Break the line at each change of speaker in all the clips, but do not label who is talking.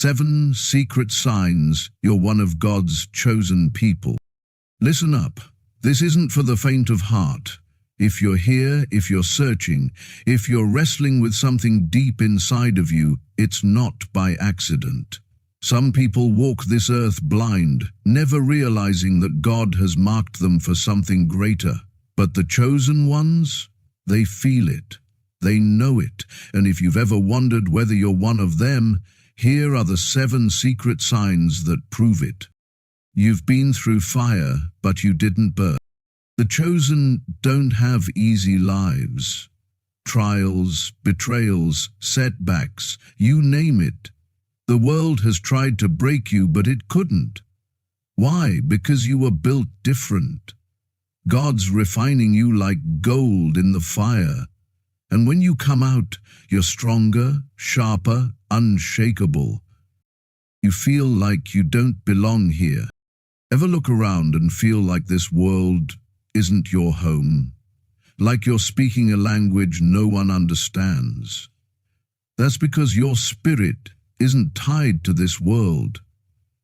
7 secret signs you're one of God's chosen people. Listen up. This isn't for the faint of heart. If you're here, if you're searching, if you're wrestling with something deep inside of you, it's not by accident. Some people walk this earth blind, never realizing that God has marked them for something greater. But the chosen ones, they feel it. They know it. And if you've ever wondered whether you're one of them, here are the 7 secret signs that prove it. You've been through fire, but you didn't burn. The chosen don't have easy lives. Trials, betrayals, setbacks, you name it. The world has tried to break you, but it couldn't. Why? Because you were built different. God's refining you like gold in the fire. And when you come out, you're stronger, sharper, unshakable. You feel like you don't belong here. Ever look around and feel like this world isn't your home? Like you're speaking a language no one understands? That's because your spirit isn't tied to this world.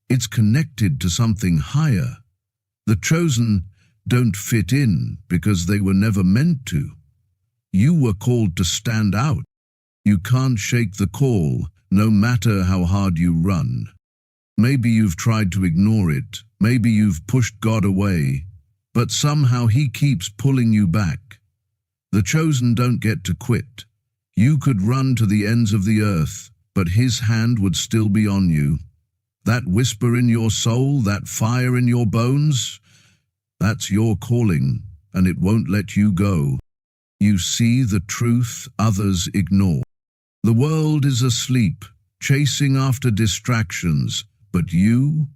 It's connected to something higher. The chosen don't fit in because they were never meant to. You were called to stand out. You can't shake the call, no matter how hard you run. Maybe you've tried to ignore it. Maybe you've pushed God away. But somehow He keeps pulling you back. The chosen don't get to quit. You could run to the ends of the earth, but His hand would still be on you. That whisper in your soul, that fire in your bones, that's your calling, and it won't let you go. You see the truth others ignore. The world is asleep, chasing after distractions, but you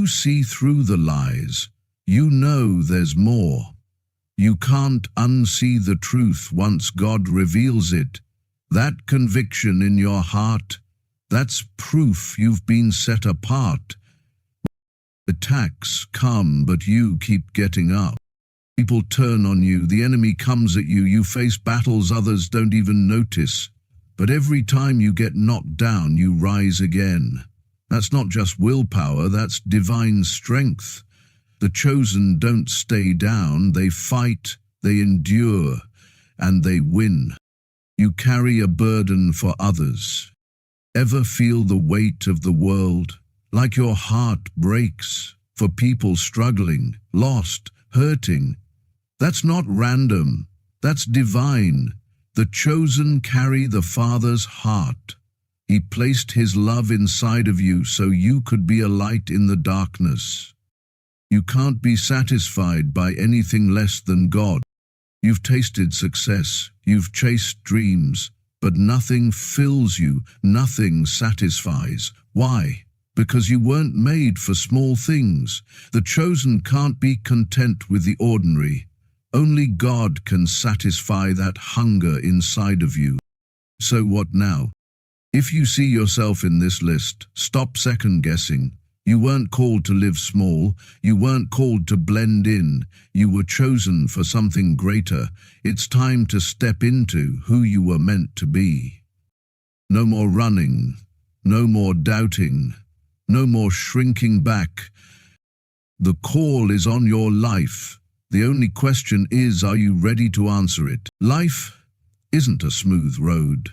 see through the lies. You know there's more. You can't unsee the truth once God reveals it. That conviction in your heart, that's proof you've been set apart. Attacks come, but you keep getting up. People turn on you, the enemy comes at you, you face battles others don't even notice. But every time you get knocked down, you rise again. That's not just willpower, that's divine strength. The chosen don't stay down, they fight, they endure, and they win. You carry a burden for others. Ever feel the weight of the world? Like your heart breaks for people struggling, lost, hurting. That's not random, that's divine. The chosen carry the Father's heart. He placed His love inside of you so you could be a light in the darkness. You can't be satisfied by anything less than God. You've tasted success, you've chased dreams, but nothing fills you, nothing satisfies. Why? Because you weren't made for small things. The chosen can't be content with the ordinary. Only God can satisfy that hunger inside of you. So what now? If you see yourself in this list, stop second-guessing. You weren't called to live small. You weren't called to blend in. You were chosen for something greater. It's time to step into who you were meant to be. No more running. No more doubting. No more shrinking back. The call is on your life. The only question is, are you ready to answer it? Life isn't a smooth road.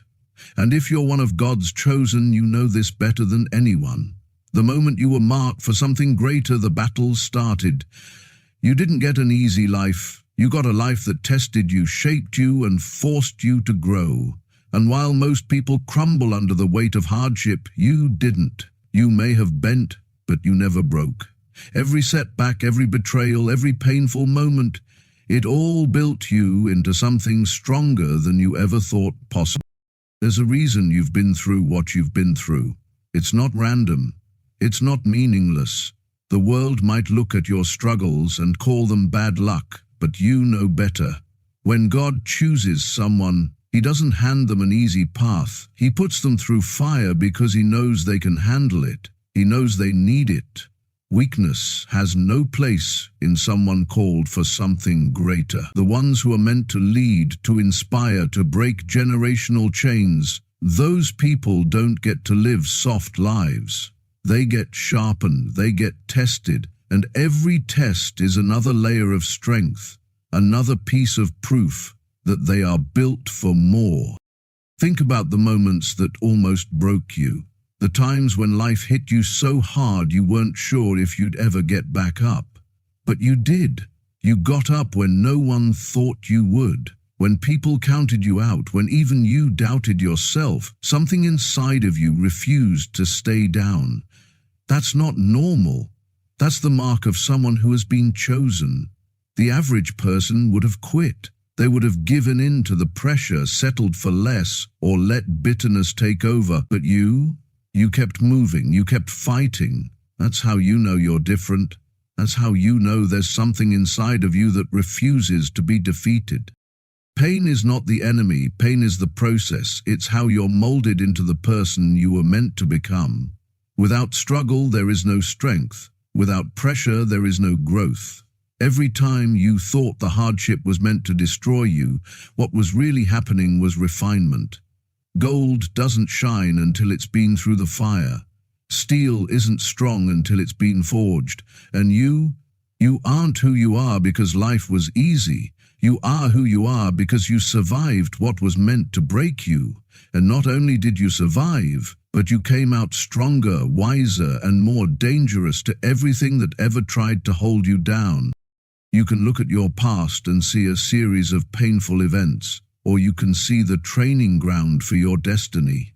And if you're one of God's chosen, you know this better than anyone. The moment you were marked for something greater, the battle started. You didn't get an easy life. You got a life that tested you, shaped you, and forced you to grow. And while most people crumble under the weight of hardship, you didn't. You may have bent, but you never broke. Every setback, every betrayal, every painful moment, it all built you into something stronger than you ever thought possible. There's a reason you've been through what you've been through. It's not random. It's not meaningless. The world might look at your struggles and call them bad luck, but you know better. When God chooses someone, He doesn't hand them an easy path. He puts them through fire because He knows they can handle it. He knows they need it. Weakness has no place in someone called for something greater. The ones who are meant to lead, to inspire, to break generational chains, Those people don't get to live soft lives. They get sharpened, they get tested, and every test is another layer of strength, another piece of proof that they are built for more. Think about the moments that almost broke you, the times when life hit you so hard you weren't sure if you'd ever get back up. But you did. You got up when no one thought you would. When people counted you out, when even you doubted yourself, something inside of you refused to stay down. That's not normal. That's the mark of someone who has been chosen. The average person would have quit. They would have given in to the pressure, settled for less, or let bitterness take over. But you kept moving, you kept fighting. That's how you know you're different. That's how you know there's something inside of you that refuses to be defeated. Pain is not the enemy, pain is the process. It's how you're molded into the person you were meant to become. Without struggle, there is no strength. Without pressure, there is no growth. Every time you thought the hardship was meant to destroy you, what was really happening was refinement. Gold doesn't shine until it's been through the fire. Steel isn't strong until it's been forged. And you aren't who you are because life was easy. You are who you are because you survived what was meant to break you. And not only did you survive, but you came out stronger, wiser, and more dangerous to everything that ever tried to hold you down. You can look at your past and see a series of painful events, or you can see the training ground for your destiny.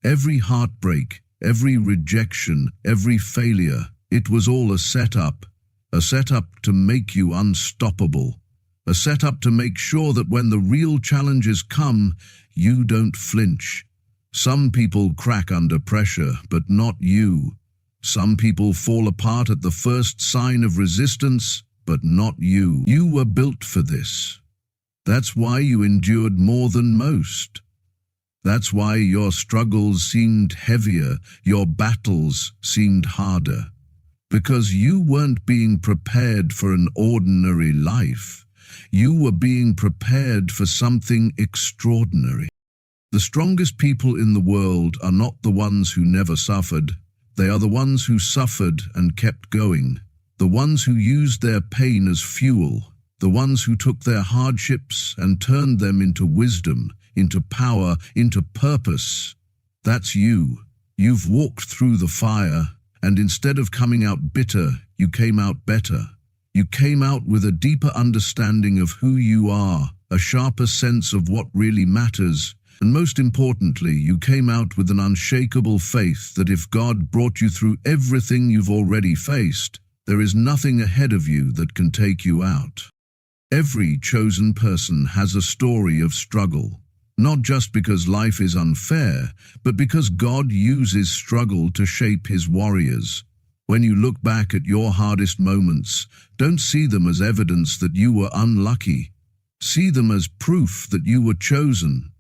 Every heartbreak, every rejection, every failure, it was all a setup to make you unstoppable, a setup to make sure that when the real challenges come, you don't flinch. Some people crack under pressure, but not you. Some people fall apart at the first sign of resistance, but not you. You were built for this. That's why you endured more than most. That's why your struggles seemed heavier, your battles seemed harder. Because you weren't being prepared for an ordinary life. You were being prepared for something extraordinary. The strongest people in the world are not the ones who never suffered. They are the ones who suffered and kept going. The ones who used their pain as fuel. The ones who took their hardships and turned them into wisdom, into power, into purpose. That's you. You've walked through the fire, and instead of coming out bitter, you came out better. You came out with a deeper understanding of who you are, a sharper sense of what really matters, and most importantly, you came out with an unshakable faith that if God brought you through everything you've already faced, there is nothing ahead of you that can take you out. Every chosen person has a story of struggle, not just because life is unfair, but because God uses struggle to shape his warriors. When you look back at your hardest moments, don't see them as evidence that you were unlucky. See them as proof that you were chosen.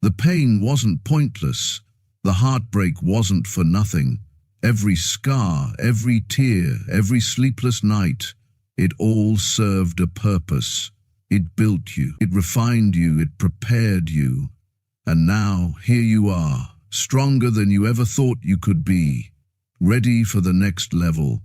The pain wasn't pointless. The heartbreak wasn't for nothing. Every scar, every tear, every sleepless night, it all served a purpose. It built you, it refined you, it prepared you. And now, here you are, stronger than you ever thought you could be, ready for the next level,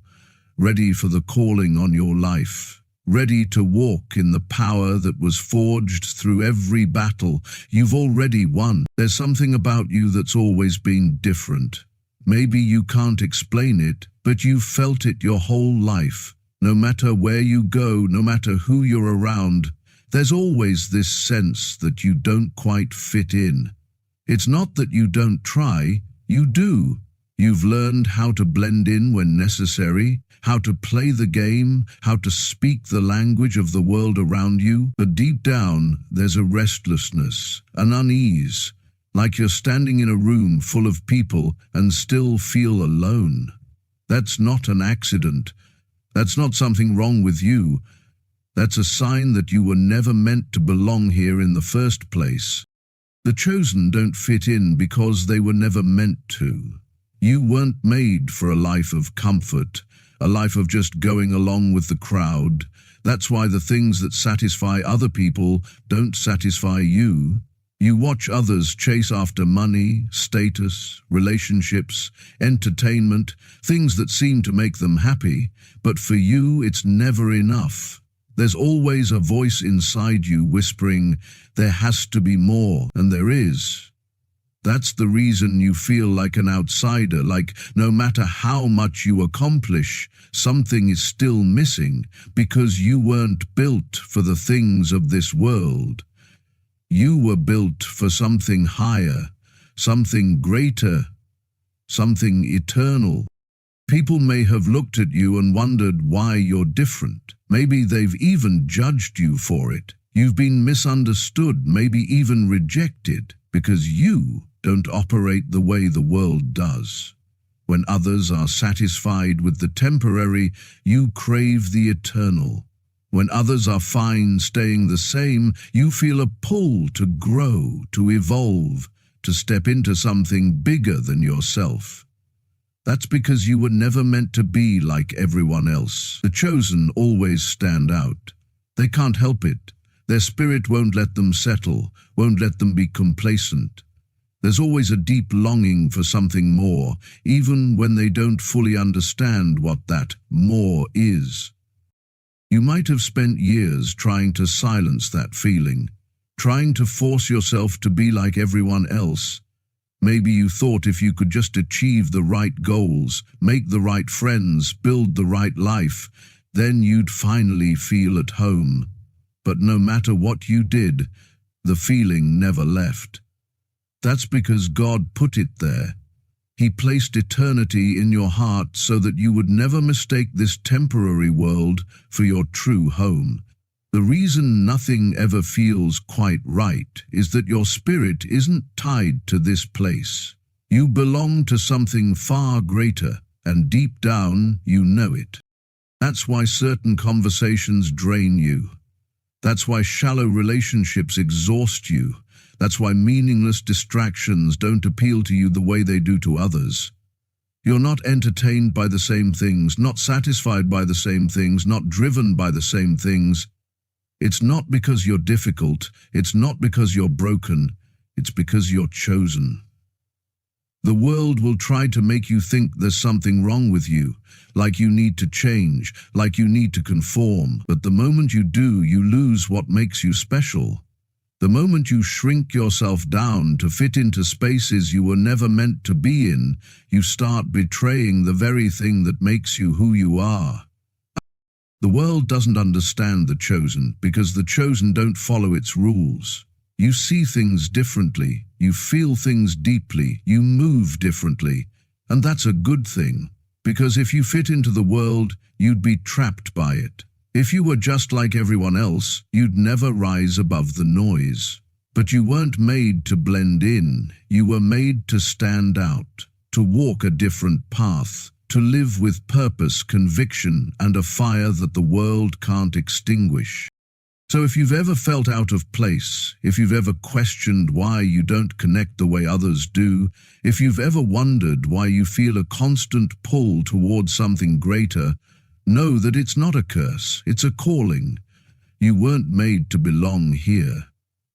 ready for the calling on your life, ready to walk in the power that was forged through every battle. You've already won. There's something about you that's always been different. Maybe you can't explain it, but you've felt it your whole life. No matter where you go, no matter who you're around, there's always this sense that you don't quite fit in. It's not that you don't try, you do. You've learned how to blend in when necessary, how to play the game, how to speak the language of the world around you. But deep down, there's a restlessness, an unease, like you're standing in a room full of people and still feel alone. That's not an accident. That's not something wrong with you. That's a sign that you were never meant to belong here in the first place. The chosen don't fit in because they were never meant to. You weren't made for a life of comfort, a life of just going along with the crowd. That's why the things that satisfy other people don't satisfy you. You watch others chase after money, status, relationships, entertainment, things that seem to make them happy, but for you it's never enough. There's always a voice inside you whispering, there has to be more, and there is. That's the reason you feel like an outsider, like no matter how much you accomplish, something is still missing, because you weren't built for the things of this world. You were built for something higher, something greater, something eternal. People may have looked at you and wondered why you're different. Maybe they've even judged you for it. You've been misunderstood, maybe even rejected, because you don't operate the way the world does. When others are satisfied with the temporary, you crave the eternal. When others are fine staying the same, you feel a pull to grow, to evolve, to step into something bigger than yourself. That's because you were never meant to be like everyone else. The chosen always stand out. They can't help it. Their spirit won't let them settle, won't let them be complacent. There's always a deep longing for something more, even when they don't fully understand what that more is. You might have spent years trying to silence that feeling, trying to force yourself to be like everyone else. Maybe you thought if you could just achieve the right goals, make the right friends, build the right life, then you'd finally feel at home. But no matter what you did, the feeling never left. That's because God put it there. He placed eternity in your heart so that you would never mistake this temporary world for your true home. The reason nothing ever feels quite right is that your spirit isn't tied to this place. You belong to something far greater, and deep down you know it. That's why certain conversations drain you. That's why shallow relationships exhaust you. That's why meaningless distractions don't appeal to you the way they do to others. You're not entertained by the same things, not satisfied by the same things, not driven by the same things. It's not because you're difficult, it's not because you're broken, it's because you're chosen. The world will try to make you think there's something wrong with you, like you need to change, like you need to conform. But the moment you do, you lose what makes you special. The moment you shrink yourself down to fit into spaces you were never meant to be in, you start betraying the very thing that makes you who you are. The world doesn't understand the chosen because the chosen don't follow its rules. You see things differently, you feel things deeply, you move differently, and that's a good thing, because if you fit into the world, you'd be trapped by it. If you were just like everyone else, you'd never rise above the noise. But you weren't made to blend in, you were made to stand out, to walk a different path, to live with purpose, conviction, and a fire that the world can't extinguish. So if you've ever felt out of place, if you've ever questioned why you don't connect the way others do, if you've ever wondered why you feel a constant pull towards something greater, know that it's not a curse, it's a calling. You weren't made to belong here.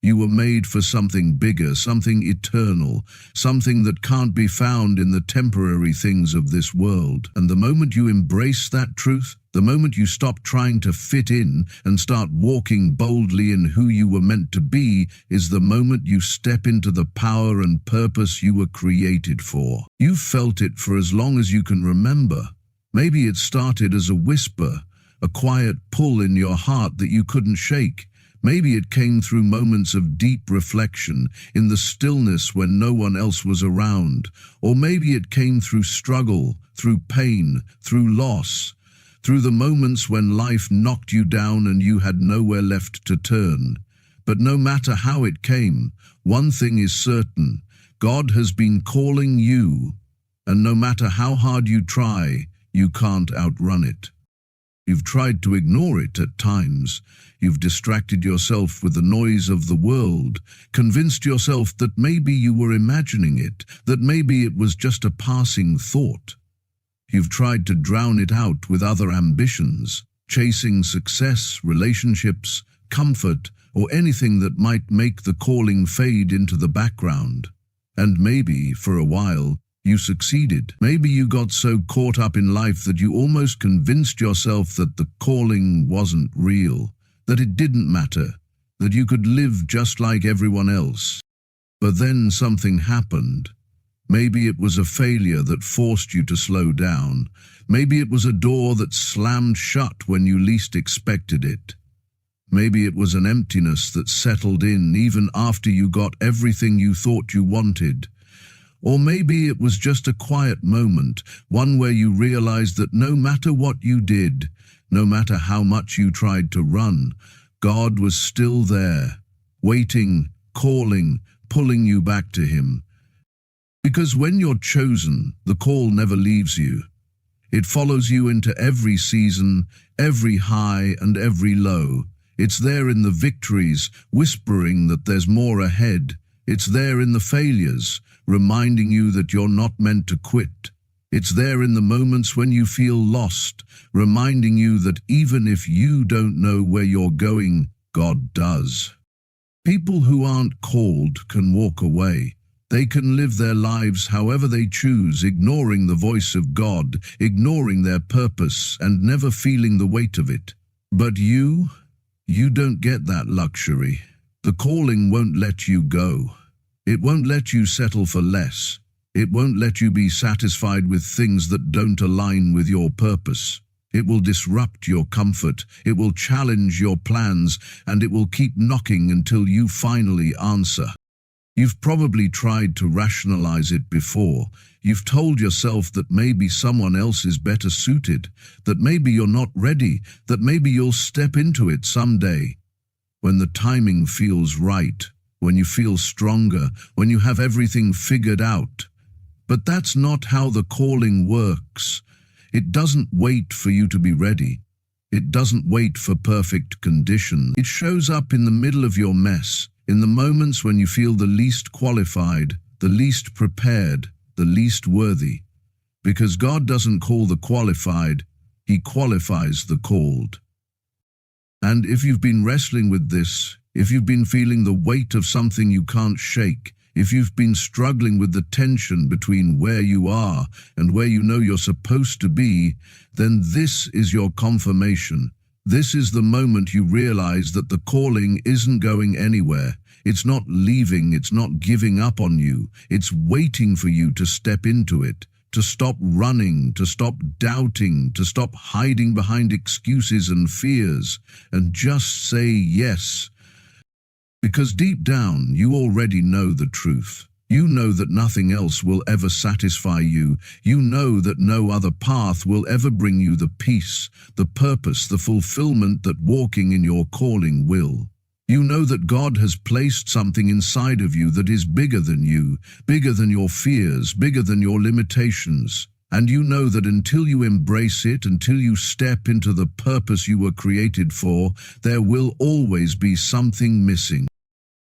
You were made for something bigger, something eternal, something that can't be found in the temporary things of this world. And the moment you embrace that truth, the moment you stop trying to fit in and start walking boldly in who you were meant to be, is the moment you step into the power and purpose you were created for. You've felt it for as long as you can remember. Maybe it started as a whisper, a quiet pull in your heart that you couldn't shake. Maybe it came through moments of deep reflection, in the stillness when no one else was around. Or maybe it came through struggle, through pain, through loss, through the moments when life knocked you down and you had nowhere left to turn. But no matter how it came, one thing is certain: God has been calling you, and no matter how hard you try, you can't outrun it. You've tried to ignore it at times. You've distracted yourself with the noise of the world, convinced yourself that maybe you were imagining it, that maybe it was just a passing thought. You've tried to drown it out with other ambitions, chasing success, relationships, comfort, or anything that might make the calling fade into the background. And maybe, for a while, you succeeded. Maybe you got so caught up in life that you almost convinced yourself that the calling wasn't real, that it didn't matter, that you could live just like everyone else. But then something happened. Maybe it was a failure that forced you to slow down. Maybe it was a door that slammed shut when you least expected it. Maybe it was an emptiness that settled in even after you got everything you thought you wanted. Or maybe it was just a quiet moment, one where you realized that no matter what you did, no matter how much you tried to run, God was still there, waiting, calling, pulling you back to Him. Because when you're chosen, the call never leaves you. It follows you into every season, every high and every low. It's there in the victories, whispering that there's more ahead. It's there in the failures, reminding you that you're not meant to quit. It's there in the moments when you feel lost, reminding you that even if you don't know where you're going, God does. People who aren't called can walk away. They can live their lives however they choose, ignoring the voice of God, ignoring their purpose, and never feeling the weight of it. But you don't get that luxury. The calling won't let you go. It won't let you settle for less. It won't let you be satisfied with things that don't align with your purpose. It will disrupt your comfort. It will challenge your plans, and it will keep knocking until you finally answer. You've probably tried to rationalize it before. You've told yourself that maybe someone else is better suited, that maybe you're not ready, that maybe you'll step into it someday. When the timing feels right, when you feel stronger, when you have everything figured out. But that's not how the calling works. It doesn't wait for you to be ready. It doesn't wait for perfect conditions. It shows up in the middle of your mess, in the moments when you feel the least qualified, the least prepared, the least worthy. Because God doesn't call the qualified, He qualifies the called. And if you've been wrestling with this, if you've been feeling the weight of something you can't shake, if you've been struggling with the tension between where you are and where you know you're supposed to be, then this is your confirmation. This is the moment you realize that the calling isn't going anywhere. It's not leaving, it's not giving up on you. It's waiting for you to step into it, to stop running, to stop doubting, to stop hiding behind excuses and fears, and just say yes. Because deep down, you already know the truth. You know that nothing else will ever satisfy you. You know that no other path will ever bring you the peace, the purpose, the fulfillment that walking in your calling will. You know that God has placed something inside of you that is bigger than you, bigger than your fears, bigger than your limitations. And you know that until you embrace it, until you step into the purpose you were created for, there will always be something missing.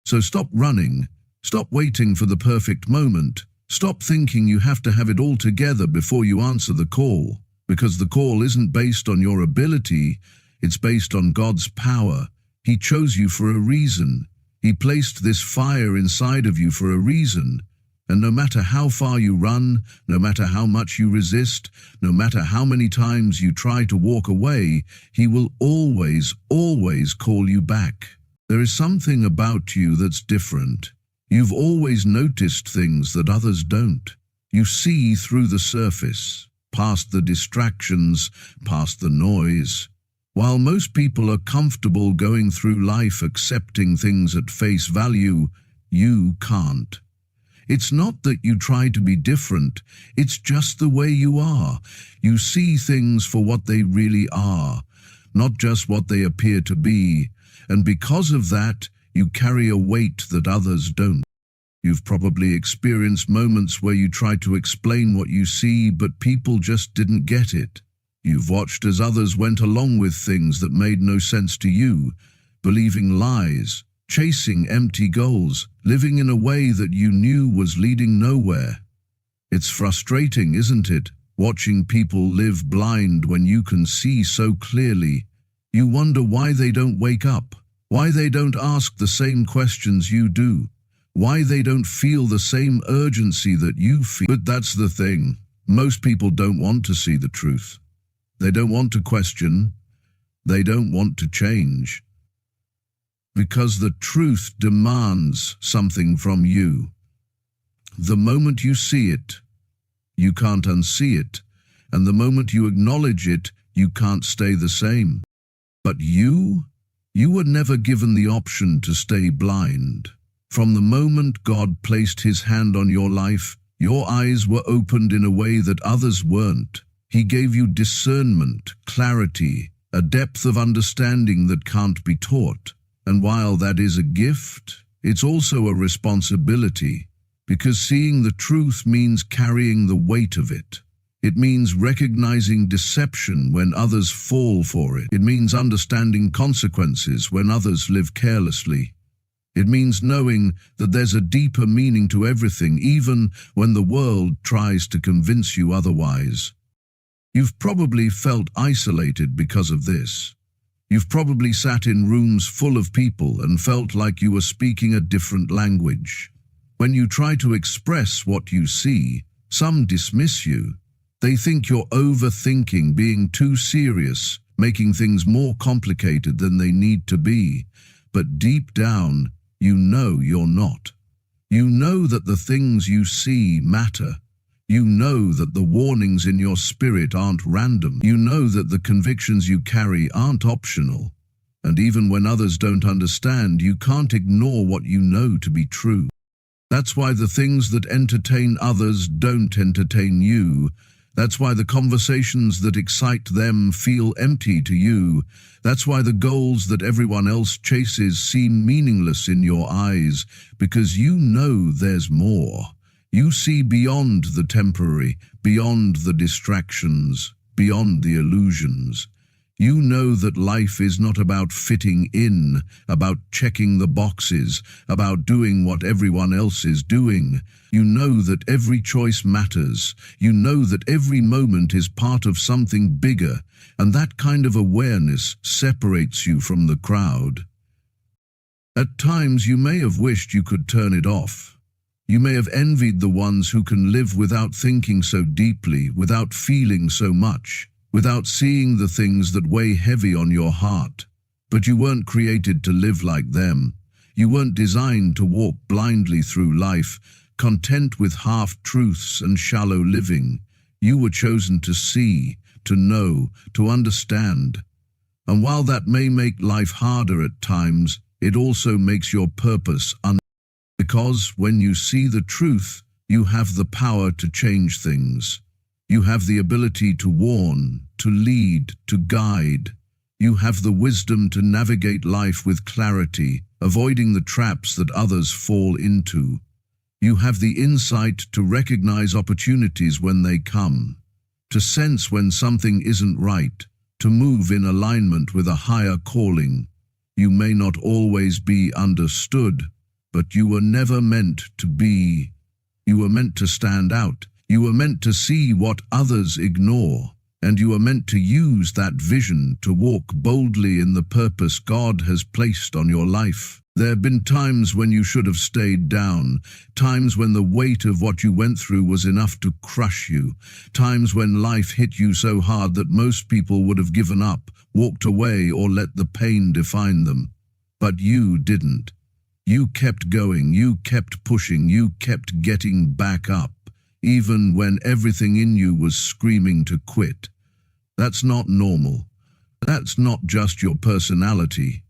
So stop running. Stop waiting for the perfect moment. Stop thinking you have to have it all together before you answer the call. Because the call isn't based on your ability, it's based on God's power. He chose you for a reason. He placed this fire inside of you for a reason. And no matter how far you run, no matter how much you resist, no matter how many times you try to walk away, He will always, always call you back. There is something about you that's different. You've always noticed things that others don't. You see through the surface, past the distractions, past the noise. While most people are comfortable going through life accepting things at face value, you can't. It's not that you try to be different, it's just the way you are. You see things for what they really are, not just what they appear to be. And because of that, you carry a weight that others don't. You've probably experienced moments where you tried to explain what you see, but people just didn't get it. You've watched as others went along with things that made no sense to you, believing lies, chasing empty goals, living in a way that you knew was leading nowhere. It's frustrating, isn't it, watching people live blind when you can see so clearly? You wonder why they don't wake up, Why they don't ask the same questions you do. Why they don't feel the same urgency that you feel. But that's the thing. Most people don't want to see the truth. They don't want to question. They don't want to change. Because the truth demands something from you. The moment you see it, you can't unsee it. And the moment you acknowledge it, you can't stay the same. But you were never given the option to stay blind. From the moment God placed His hand on your life, your eyes were opened in a way that others weren't. He gave you discernment, clarity, a depth of understanding that can't be taught. And while that is a gift, it's also a responsibility, because seeing the truth means carrying the weight of it. It means recognizing deception when others fall for it. It means understanding consequences when others live carelessly. It means knowing that there's a deeper meaning to everything, even when the world tries to convince you otherwise. You've probably felt isolated because of this. You've probably sat in rooms full of people and felt like you were speaking a different language. When you try to express what you see, some dismiss you. They think you're overthinking, being too serious, making things more complicated than they need to be. But deep down, you know you're not. You know that the things you see matter. You know that the warnings in your spirit aren't random. You know that the convictions you carry aren't optional. And even when others don't understand, you can't ignore what you know to be true. That's why the things that entertain others don't entertain you. That's why the conversations that excite them feel empty to you. That's why the goals that everyone else chases seem meaningless in your eyes, because you know there's more. You see beyond the temporary, beyond the distractions, beyond the illusions. You know that life is not about fitting in, about checking the boxes, about doing what everyone else is doing. You know that every choice matters. You know that every moment is part of something bigger, and that kind of awareness separates you from the crowd. At times you may have wished you could turn it off. You may have envied the ones who can live without thinking so deeply, without feeling so much, without seeing the things that weigh heavy on your heart. But you weren't created to live like them. You weren't designed to walk blindly through life, content with half-truths and shallow living. You were chosen to see, to know, to understand. And while that may make life harder at times, it also makes your purpose because when you see the truth, you have the power to change things. You have the ability to warn, to lead, to guide. You have the wisdom to navigate life with clarity, avoiding the traps that others fall into. You have the insight to recognize opportunities when they come, to sense when something isn't right, to move in alignment with a higher calling. You may not always be understood, but you were never meant to be. You were meant to stand out. You were meant to see what others ignore, and you are meant to use that vision to walk boldly in the purpose God has placed on your life. There have been times when you should have stayed down, times when the weight of what you went through was enough to crush you, times when life hit you so hard that most people would have given up, walked away, or let the pain define them. But you didn't. You kept going, you kept pushing, you kept getting back up, even when everything in you was screaming to quit. That's not normal. That's not just your personality.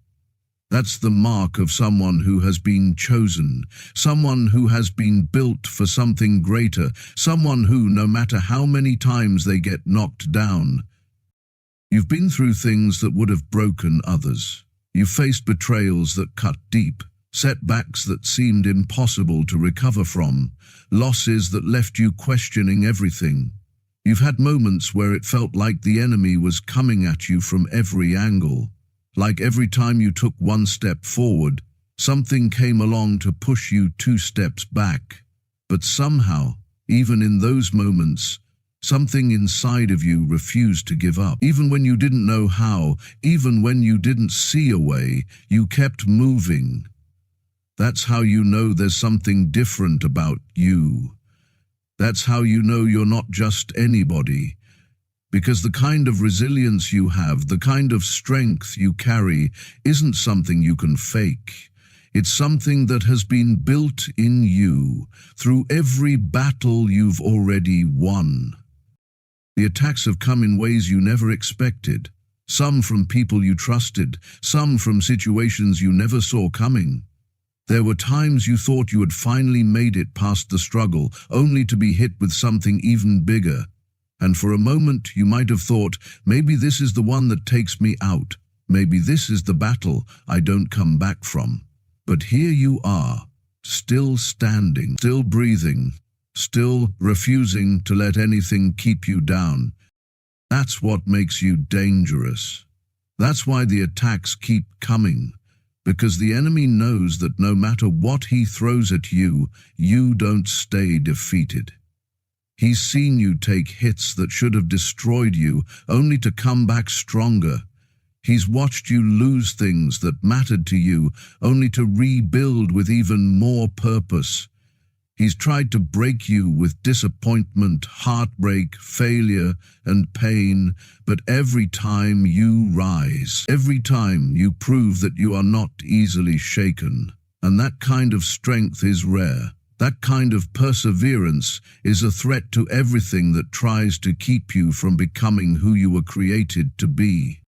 That's the mark of someone who has been chosen, someone who has been built for something greater, someone who, no matter how many times they get knocked down, you've been through things that would have broken others. You've faced betrayals that cut deep, setbacks that seemed impossible to recover from, losses that left you questioning everything. You've had moments where it felt like the enemy was coming at you from every angle. Like every time you took one step forward, something came along to push you 2 steps back. But somehow, even in those moments, Something inside of you refused to give up. Even when you didn't know how, even when you didn't see a way, you kept moving. That's how you know there's something different about you. That's how you know you're not just anybody. Because the kind of resilience you have, the kind of strength you carry, isn't something you can fake. It's something that has been built in you through every battle you've already won. The attacks have come in ways you never expected. Some from people you trusted, some from situations you never saw coming. There were times you thought you had finally made it past the struggle, only to be hit with something even bigger. And for a moment you might have thought, maybe this is the one that takes me out. Maybe this is the battle I don't come back from. But here you are, still standing, still breathing, still refusing to let anything keep you down. That's what makes you dangerous. That's why the attacks keep coming. Because the enemy knows that no matter what he throws at you, you don't stay defeated. He's seen you take hits that should have destroyed you, only to come back stronger. He's watched you lose things that mattered to you, only to rebuild with even more purpose. He's tried to break you with disappointment, heartbreak, failure, and pain, but every time you rise, every time you prove that you are not easily shaken. And that kind of strength is rare. That kind of perseverance is a threat to everything that tries to keep you from becoming who you were created to be.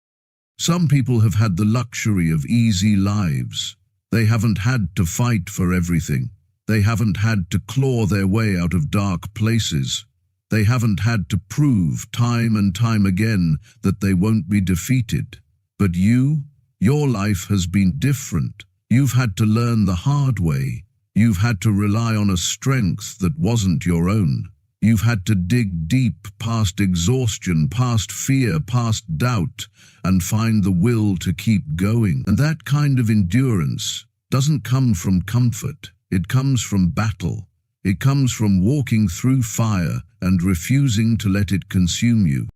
Some people have had the luxury of easy lives. They haven't had to fight for everything. They haven't had to claw their way out of dark places. They haven't had to prove time and time again that they won't be defeated. But your life has been different. You've had to learn the hard way. You've had to rely on a strength that wasn't your own. You've had to dig deep past exhaustion, past fear, past doubt, and find the will to keep going. And that kind of endurance doesn't come from comfort. It comes from battle. It comes from walking through fire and refusing to let it consume you.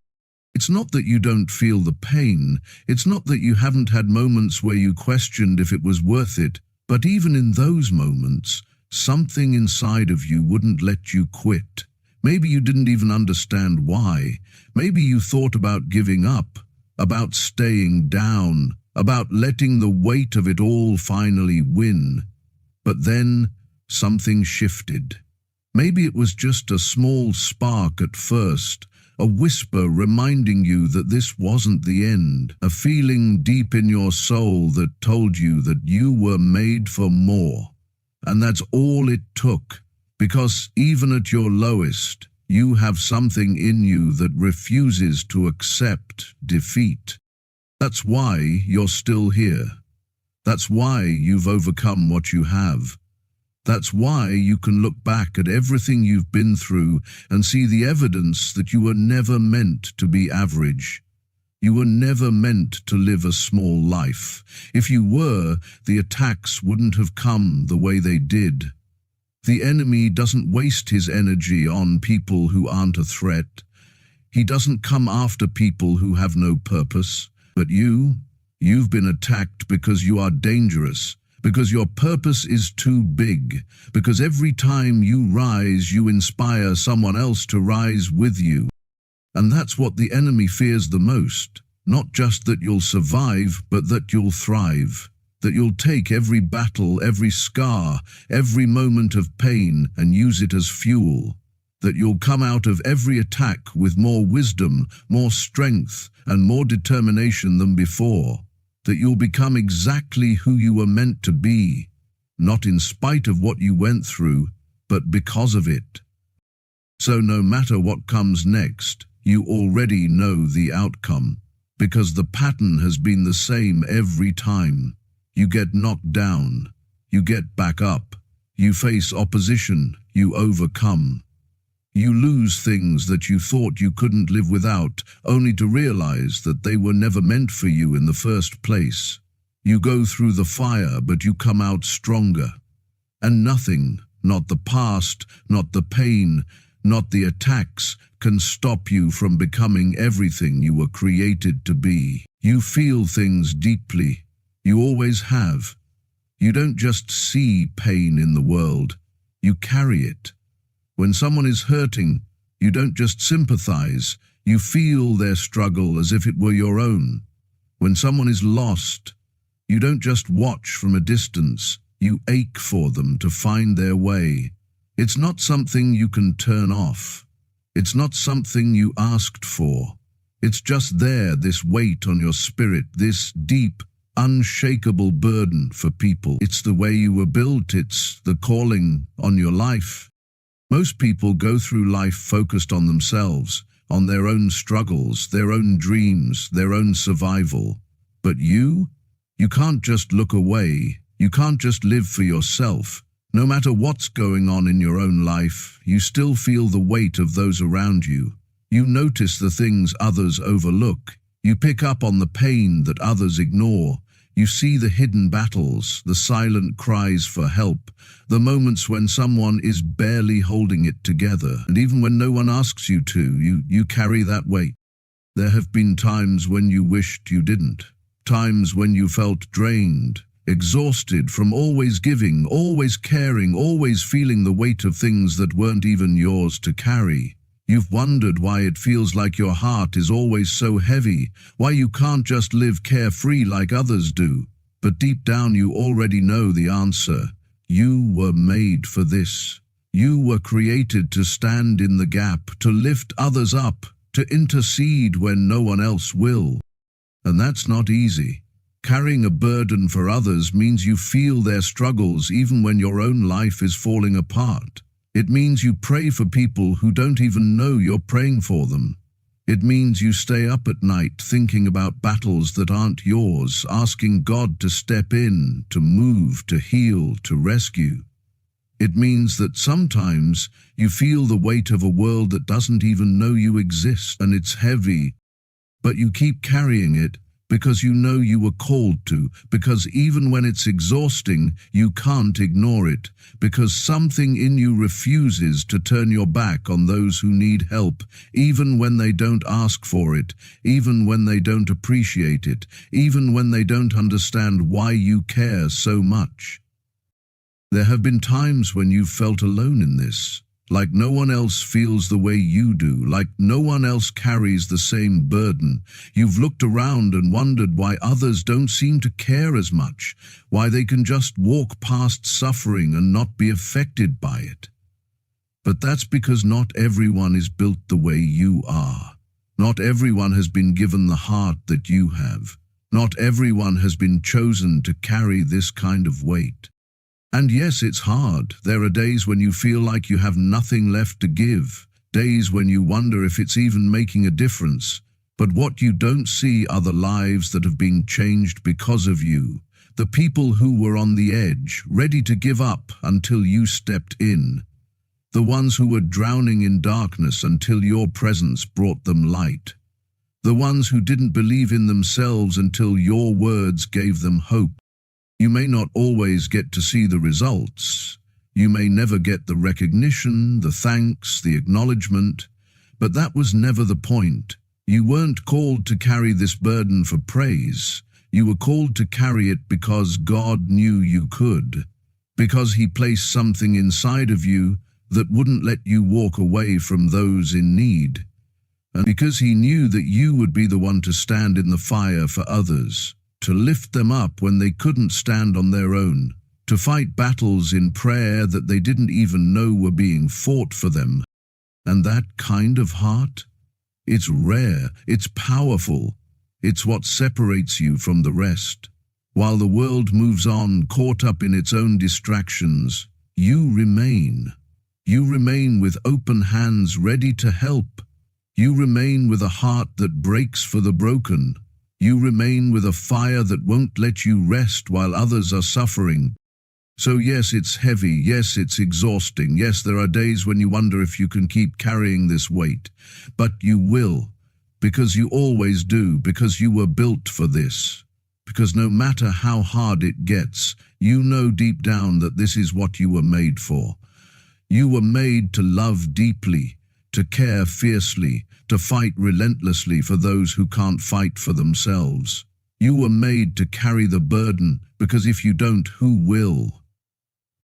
It's not that you don't feel the pain. It's not that you haven't had moments where you questioned if it was worth it. But even in those moments, something inside of you wouldn't let you quit. Maybe you didn't even understand why. Maybe you thought about giving up, about staying down, about letting the weight of it all finally win. But then something shifted. Maybe it was just a small spark at first, a whisper reminding you that this wasn't the end, a feeling deep in your soul that told you that you were made for more. And that's all it took, because even at your lowest, you have something in you that refuses to accept defeat. That's why you're still here. That's why you've overcome what you have. That's why you can look back at everything you've been through and see the evidence that you were never meant to be average. You were never meant to live a small life. If you were, the attacks wouldn't have come the way they did. The enemy doesn't waste his energy on people who aren't a threat. He doesn't come after people who have no purpose. But you've been attacked because you are dangerous, because your purpose is too big, because every time you rise, you inspire someone else to rise with you. And that's what the enemy fears the most. Not just that you'll survive, but that you'll thrive. That you'll take every battle, every scar, every moment of pain and use it as fuel. That you'll come out of every attack with more wisdom, more strength, and more determination than before. That you'll become exactly who you were meant to be, not in spite of what you went through, but because of it. So no matter what comes next, you already know the outcome, because the pattern has been the same every time. You get knocked down, you get back up, you face opposition, you overcome. You lose things that you thought you couldn't live without, only to realize that they were never meant for you in the first place. You go through the fire, but you come out stronger. And nothing, not the past, not the pain, not the attacks, can stop you from becoming everything you were created to be. You feel things deeply. You always have. You don't just see pain in the world, you carry it. When someone is hurting, you don't just sympathize, you feel their struggle as if it were your own. When someone is lost, you don't just watch from a distance, you ache for them to find their way. It's not something you can turn off. It's not something you asked for. It's just there, this weight on your spirit, this deep, unshakable burden for people. It's the way you were built, it's the calling on your life. Most people go through life focused on themselves, on their own struggles, their own dreams, their own survival. But you can't just look away. You can't just live for yourself. No matter what's going on in your own life, you still feel the weight of those around you. You notice the things others overlook. You pick up on the pain that others ignore. You see the hidden battles, the silent cries for help, the moments when someone is barely holding it together. And even when no one asks you to, you carry that weight. There have been times when you wished you didn't. Times when you felt drained, exhausted from always giving, always caring, always feeling the weight of things that weren't even yours to carry. You've wondered why it feels like your heart is always so heavy, why you can't just live carefree like others do. But deep down you already know the answer. You were made for this. You were created to stand in the gap, to lift others up, to intercede when no one else will. And that's not easy. Carrying a burden for others means you feel their struggles even when your own life is falling apart. It means you pray for people who don't even know you're praying for them. It means you stay up at night thinking about battles that aren't yours, asking God to step in, to move, to heal, to rescue. It means that sometimes you feel the weight of a world that doesn't even know you exist, and it's heavy, but you keep carrying it because you know you were called to, because even when it's exhausting, you can't ignore it, because something in you refuses to turn your back on those who need help, even when they don't ask for it, even when they don't appreciate it, even when they don't understand why you care so much. There have been times when you've felt alone in this, like no one else feels the way you do, like no one else carries the same burden. You've looked around and wondered why others don't seem to care as much, why they can just walk past suffering and not be affected by it. But that's because not everyone is built the way you are. Not everyone has been given the heart that you have. Not everyone has been chosen to carry this kind of weight. And yes, it's hard. There are days when you feel like you have nothing left to give, days when you wonder if it's even making a difference. But what you don't see are the lives that have been changed because of you, the people who were on the edge, ready to give up until you stepped in, the ones who were drowning in darkness until your presence brought them light, the ones who didn't believe in themselves until your words gave them hope. You may not always get to see the results. You may never get the recognition, the thanks, the acknowledgement, but that was never the point. You weren't called to carry this burden for praise. You were called to carry it because God knew you could, because He placed something inside of you that wouldn't let you walk away from those in need, and because He knew that you would be the one to stand in the fire for others, to lift them up when they couldn't stand on their own, to fight battles in prayer that they didn't even know were being fought for them. And that kind of heart? It's rare, it's powerful, it's what separates you from the rest. While the world moves on, caught up in its own distractions, you remain. You remain with open hands ready to help. You remain with a heart that breaks for the broken. You remain with a fire that won't let you rest while others are suffering. So yes, it's heavy, yes, it's exhausting, yes, there are days when you wonder if you can keep carrying this weight. But you will, because you always do, because you were built for this. Because no matter how hard it gets, you know deep down that this is what you were made for. You were made to love deeply, to care fiercely, to fight relentlessly for those who can't fight for themselves. You were made to carry the burden, because if you don't, who will?